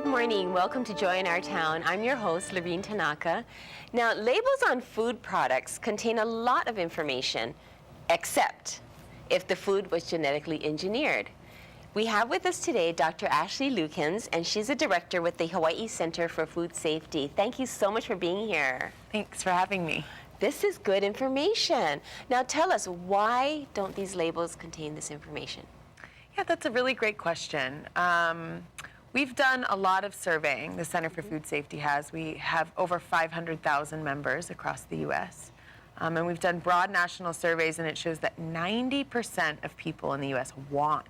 morning. Welcome to Joy in Our Town. I'm your host, Lorene Tanaka. Now, labels on food products contain a lot of information, except if the food was genetically engineered. We have with us today Dr. Ashley Lukens, and she's a director with the Hawaii Center for Food Safety. Thank you so much for being here. Thanks for having me. This is good information. Now tell us, why don't these labels contain this information? Yeah, that's a really great question. We've done a lot of surveying, the Center for Food Safety has. We have over 500,000 members across the U.S. And we've done broad national surveys, and it shows that 90% of people in the U.S. want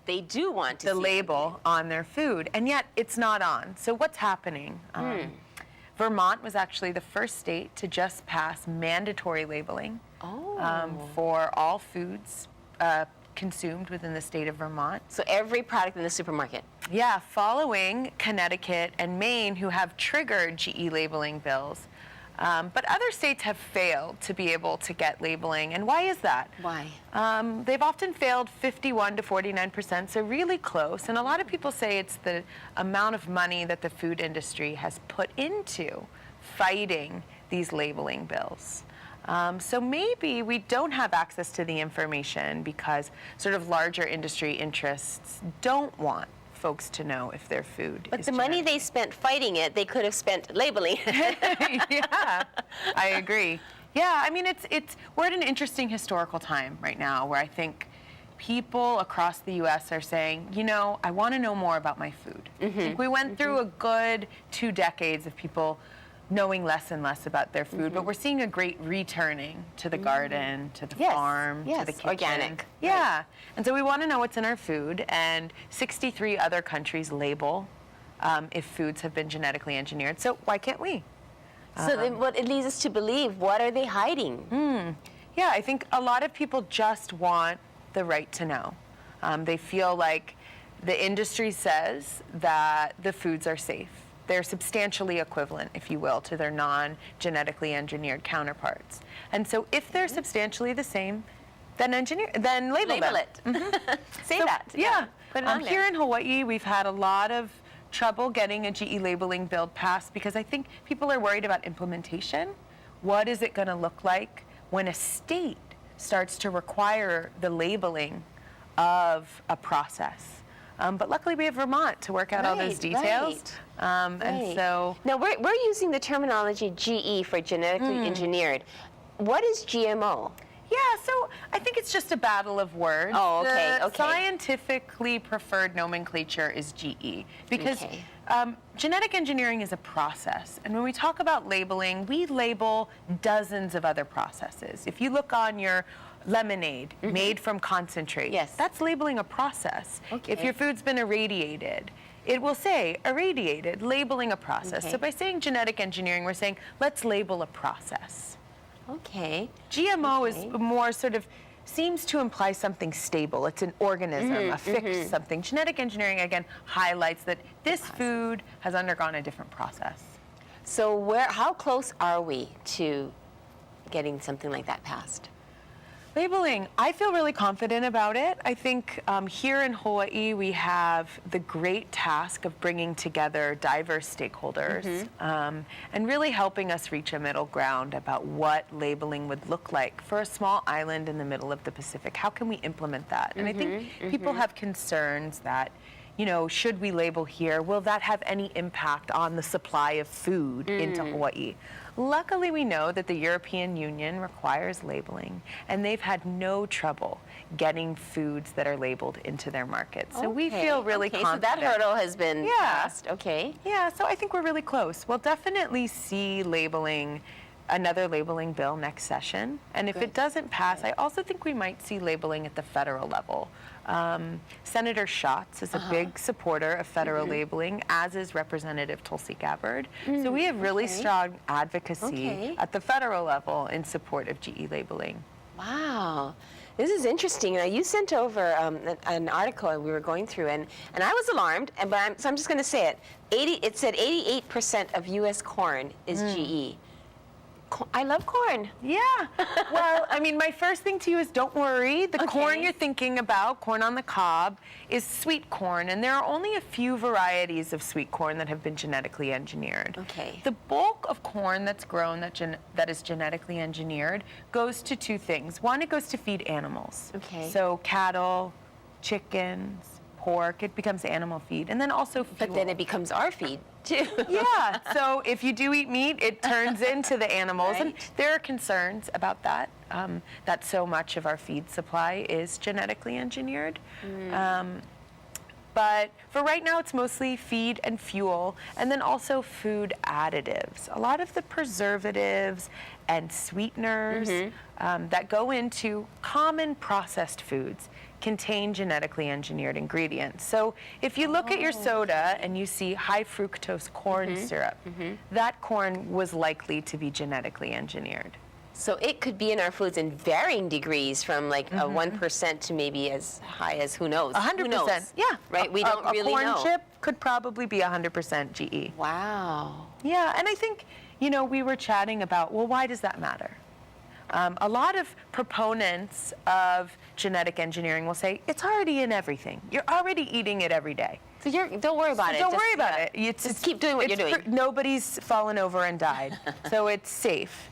They do want to the see label on their food, and yet it's not on. So what's happening? Vermont was actually the first state to just pass mandatory labeling for all foods consumed within the state of Vermont. So every product in the supermarket? Yeah, following Connecticut and Maine, who have triggered GE labeling bills. But other states have failed to be able to get labeling. And why is that? Why? They've often failed 51 to 49%, so really close. And a lot of people say it's the amount of money that the food industry has put into fighting these labeling bills. So maybe we don't have access to the information because sort of larger industry interests don't want folks to know if their food But is the money they spent fighting it, they could have spent labeling. Yeah, I agree. Yeah, I mean, we're at an interesting historical time right now where I think people across the U.S. are saying, you know, I want to know more about my food. I think we went through a good 2 decades of people knowing less and less about their food, but we're seeing a great returning to the garden, to the farm, to the kitchen. Organic. Yeah, and so we want to know what's in our food, and 63 other countries label if foods have been genetically engineered, so why can't we? So then what it leads us to believe, what are they hiding? Yeah, I think a lot of people just want the right to know. They feel like the industry says that the foods are safe. They're substantially equivalent, if you will, to their non-genetically engineered counterparts. And so if they're substantially the same, then label them. it. Say that. Yeah. Put it on Here there. in Hawaii, we've had a lot of trouble getting a GE labeling bill passed because I think people are worried about implementation. What is it going to look like when a state starts to require the labeling of a process? But luckily we have Vermont to work out all those details. And so now we're using the terminology GE for genetically engineered. What is GMO? yeah, so I think it's just a battle of words. Oh, okay, The okay. scientifically preferred nomenclature is GE because genetic engineering is a process. And when we talk about labeling, we label dozens of other processes. If you look on your lemonade made from concentrate, that's labeling a process. If your food's been irradiated, it will say irradiated, labeling a process. So by saying genetic engineering, we're saying let's label a process. GMO is more sort of, seems to imply something stable. It's an organism, a fixed something. Genetic engineering, again, highlights that this food has undergone a different process. So how close are we to getting something like that passed? Labeling, I feel really confident about it. I think here in Hawaii, we have the great task of bringing together diverse stakeholders and really helping us reach a middle ground about what labeling would look like for a small island in the middle of the Pacific. How can we implement that? And I think people have concerns that, you know, should we label here? Will that have any impact on the supply of food into Hawaii? Luckily, we know that the European Union requires labeling, and they've had no trouble getting foods that are labeled into their markets. So we feel really confident. So that hurdle has been passed. Yeah, so I think we're really close. We'll definitely see labeling, another labeling bill next session. And if it doesn't pass, I also think we might see labeling at the federal level. Senator Schatz is a big supporter of federal labeling, as is Representative Tulsi Gabbard. So we have really strong advocacy at the federal level in support of GE labeling. Wow. This is interesting. Now, you sent over an article we were going through, and I was alarmed, so I'm just going to say it. It said 88% of U.S. corn is GE. I love corn. Yeah. Well, I mean, my first thing to you is don't worry. The corn you're thinking about, corn on the cob, is sweet corn, and there are only a few varieties of sweet corn that have been genetically engineered. Okay. The bulk of corn that's grown that is genetically engineered goes to two things. One, it goes to feed animals. Okay. So cattle, chickens, pork, it becomes animal feed, and then also fuel. But then it becomes our feed, too. Yeah, so if you do eat meat, it turns into the animals, and Right. there are concerns about that, that so much of our feed supply is genetically engineered. But for right now, it's mostly feed and fuel, and then also food additives. A lot of the preservatives and sweeteners that go into common processed foods contain genetically engineered ingredients. So if you look at your soda and you see high fructose corn syrup, that corn was likely to be genetically engineered. So it could be in our foods in varying degrees, from like a 1% to maybe as high as who knows? 100%. Who knows? Yeah. Right? We don't really know. A corn know. chip could probably be 100% GE. Wow. Yeah, and I think, we were chatting about, well, why does that matter? A lot of proponents of genetic engineering will say, it's already in everything. You're already eating it every day. So don't worry about it. Don't worry about it. Just keep doing what you're doing. Nobody's fallen over and died, so it's safe.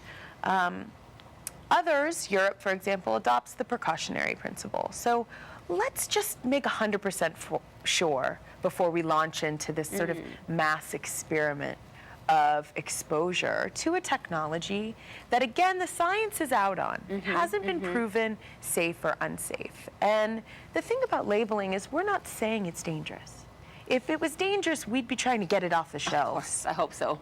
Others, Europe, for example, adopts the precautionary principle. So let's just make 100% sure before we launch into this sort of mass experiment of exposure to a technology that, again, the science is out on. It hasn't been proven safe or unsafe. And the thing about labeling is we're not saying it's dangerous. If it was dangerous, we'd be trying to get it off the shelves. I hope so.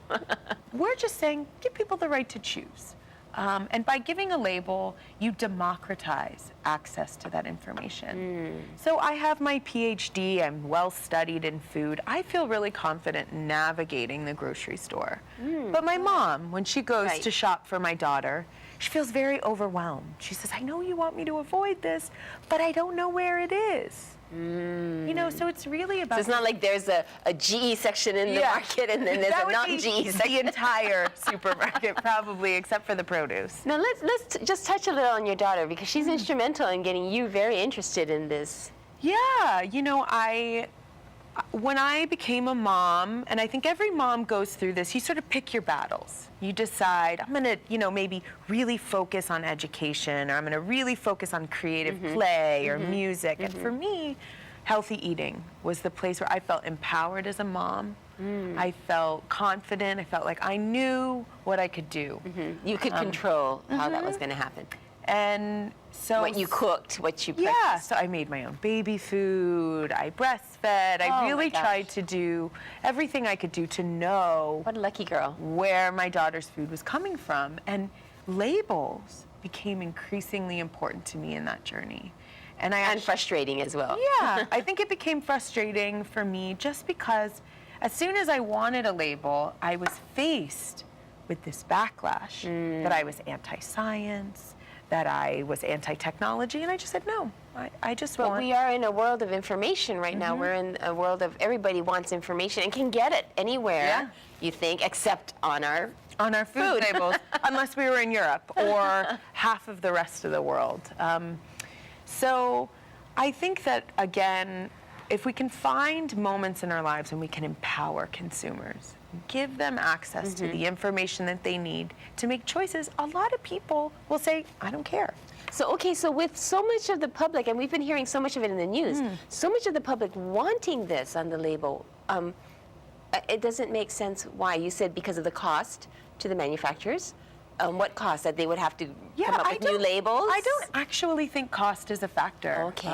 We're just saying, give people the right to choose. And by giving a label, you democratize access to that information. So I have my PhD, I'm well studied in food. I feel really confident navigating the grocery store. But my mom, when she goes to shop for my daughter, she feels very overwhelmed. She says, I know you want me to avoid this, but I don't know where it is. So it's really about... So it's not like there's a GE section in the market and then there's a non-GE section. The entire supermarket, probably, except for the produce. Now let's just touch a little on your daughter, because she's instrumental in getting you very interested in this. Yeah, when I became a mom, and I think every mom goes through this, you sort of pick your battles. You decide, I'm going to, maybe really focus on education, or I'm going to really focus on creative play or music. And for me, healthy eating was the place where I felt empowered as a mom. I felt confident. I felt like I knew what I could do. You could control how that was going to happen. And so what you cooked, what you practiced. Yeah, so I made my own baby food, I breastfed, I really tried to do everything I could do to know What a lucky girl. where my daughter's food was coming from. And labels became increasingly important to me in that journey. And frustrating as well. Yeah, I think it became frustrating for me just because as soon as I wanted a label, I was faced with this backlash that I was anti-science, that I was anti-technology, and I just said, no, I just want... But we are in a world of information right now. We're in a world of everybody wants information and can get it anywhere, you think, except on our food labels, unless we were in Europe or half of the rest of the world. So I think that, again, if we can find moments in our lives when we can empower consumers, give them access to the information that they need to make choices, a lot of people will say, I don't care. So with so much of the public, and we've been hearing so much of it in the news, so much of the public wanting this on the label, it doesn't make sense why. You said because of the cost to the manufacturers. What cost? That they would have to come up with new labels? I don't actually think cost is a factor. Okay.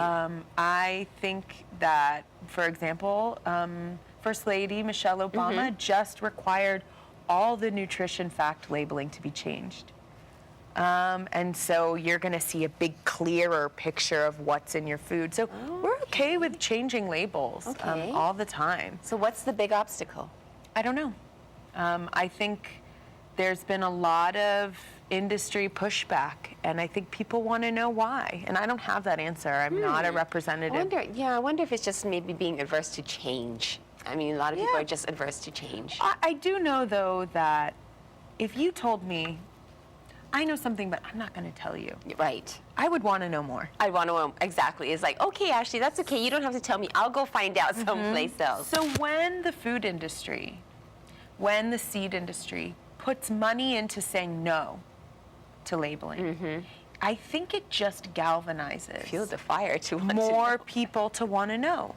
I think that, for example, First Lady Michelle Obama just required all the nutrition fact labeling to be changed. And so you're going to see a big, clearer picture of what's in your food. So we're okay with changing labels all the time. So what's the big obstacle? I don't know. I think there's been a lot of industry pushback, and I think people want to know why. And I don't have that answer. I'm not a representative. I wonder if it's just maybe being adverse to change. I mean, a lot of people are just adverse to change. I do know, though, that if you told me I know something, but I'm not going to tell you. Right. I would want to know more. I want to know, exactly. It's like, okay, Ashley, that's okay. You don't have to tell me. I'll go find out someplace else. So when the food industry, when the seed industry puts money into saying no to labeling, I think it just galvanizes Fuel the fire to want to more know. people to want to know.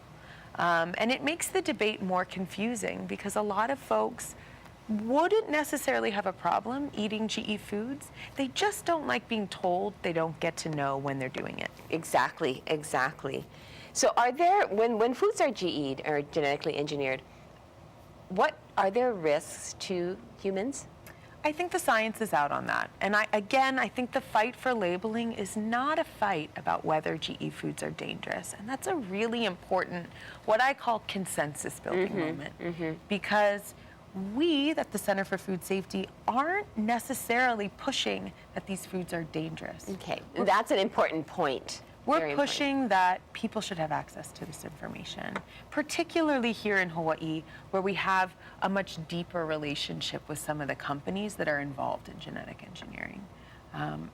And it makes the debate more confusing because a lot of folks wouldn't necessarily have a problem eating GE foods. They just don't like being told they don't get to know when they're doing it. Exactly, exactly. So are there, when foods are GE'd or genetically engineered, what are there risks to humans? I think the science is out on that. And I think the fight for labeling is not a fight about whether GE foods are dangerous. And that's a really important, what I call consensus building moment. Because we, at the Center for Food Safety, aren't necessarily pushing that these foods are dangerous. Okay, that's an important point. We're Very pushing that people should have access to this information, particularly here in Hawaii, where we have a much deeper relationship with some of the companies that are involved in genetic engineering.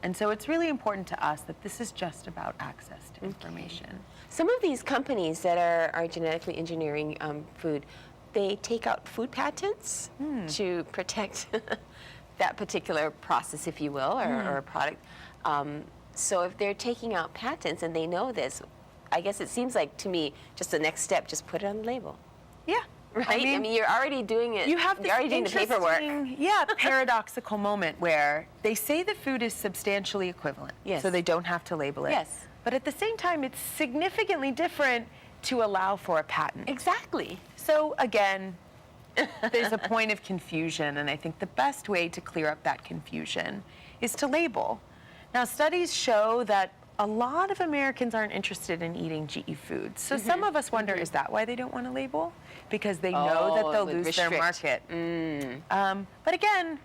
And so it's really important to us that this is just about access to information. Some of these companies that are genetically engineering food, they take out food patents to protect that particular process, if you will, or a product. So if they're taking out patents and they know this, I guess it seems like to me just the next step, just put it on the label. Yeah. Right? I mean, you're already doing it. You have this you're already doing the paperwork. Paradoxical moment where they say the food is substantially equivalent, Yes. so they don't have to label it. Yes. But at the same time, it's significantly different to allow for a patent. Exactly. So again, there's a point of confusion, and I think the best way to clear up that confusion is to label. Now, studies show that a lot of Americans aren't interested in eating GE foods. So some of us wonder, is that why they don't want to label? Because they know that they'll lose their market. But again,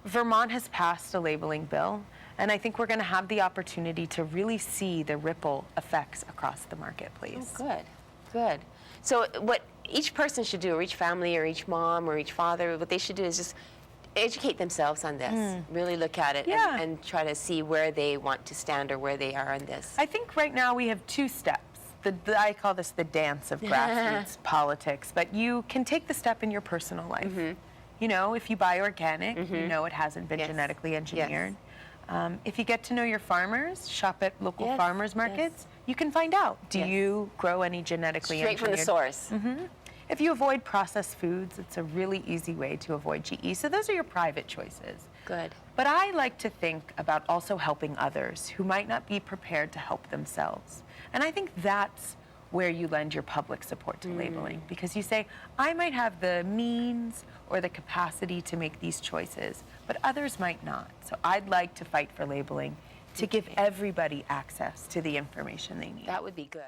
Vermont has passed a labeling bill, and I think we're going to have the opportunity to really see the ripple effects across the marketplace. Oh, good, good. So what each person should do, or each family, or each mom, or each father, what they should do is just educate themselves on this, really look at it, and try to see where they want to stand or where they are on this. I think right now we have two steps. I call this the dance of grassroots politics, but you can take the step in your personal life. You know, if you buy organic, you know it hasn't been genetically engineered. If you get to know your farmers, shop at local farmers markets, you can find out, do you grow any genetically Straight engineered? from the source. If you avoid processed foods, it's a really easy way to avoid GE. So those are your private choices. Good. But I like to think about also helping others who might not be prepared to help themselves. And I think that's where you lend your public support to labeling, because you say, I might have the means or the capacity to make these choices, but others might not. So I'd like to fight for labeling to give everybody access to the information they need. That would be good.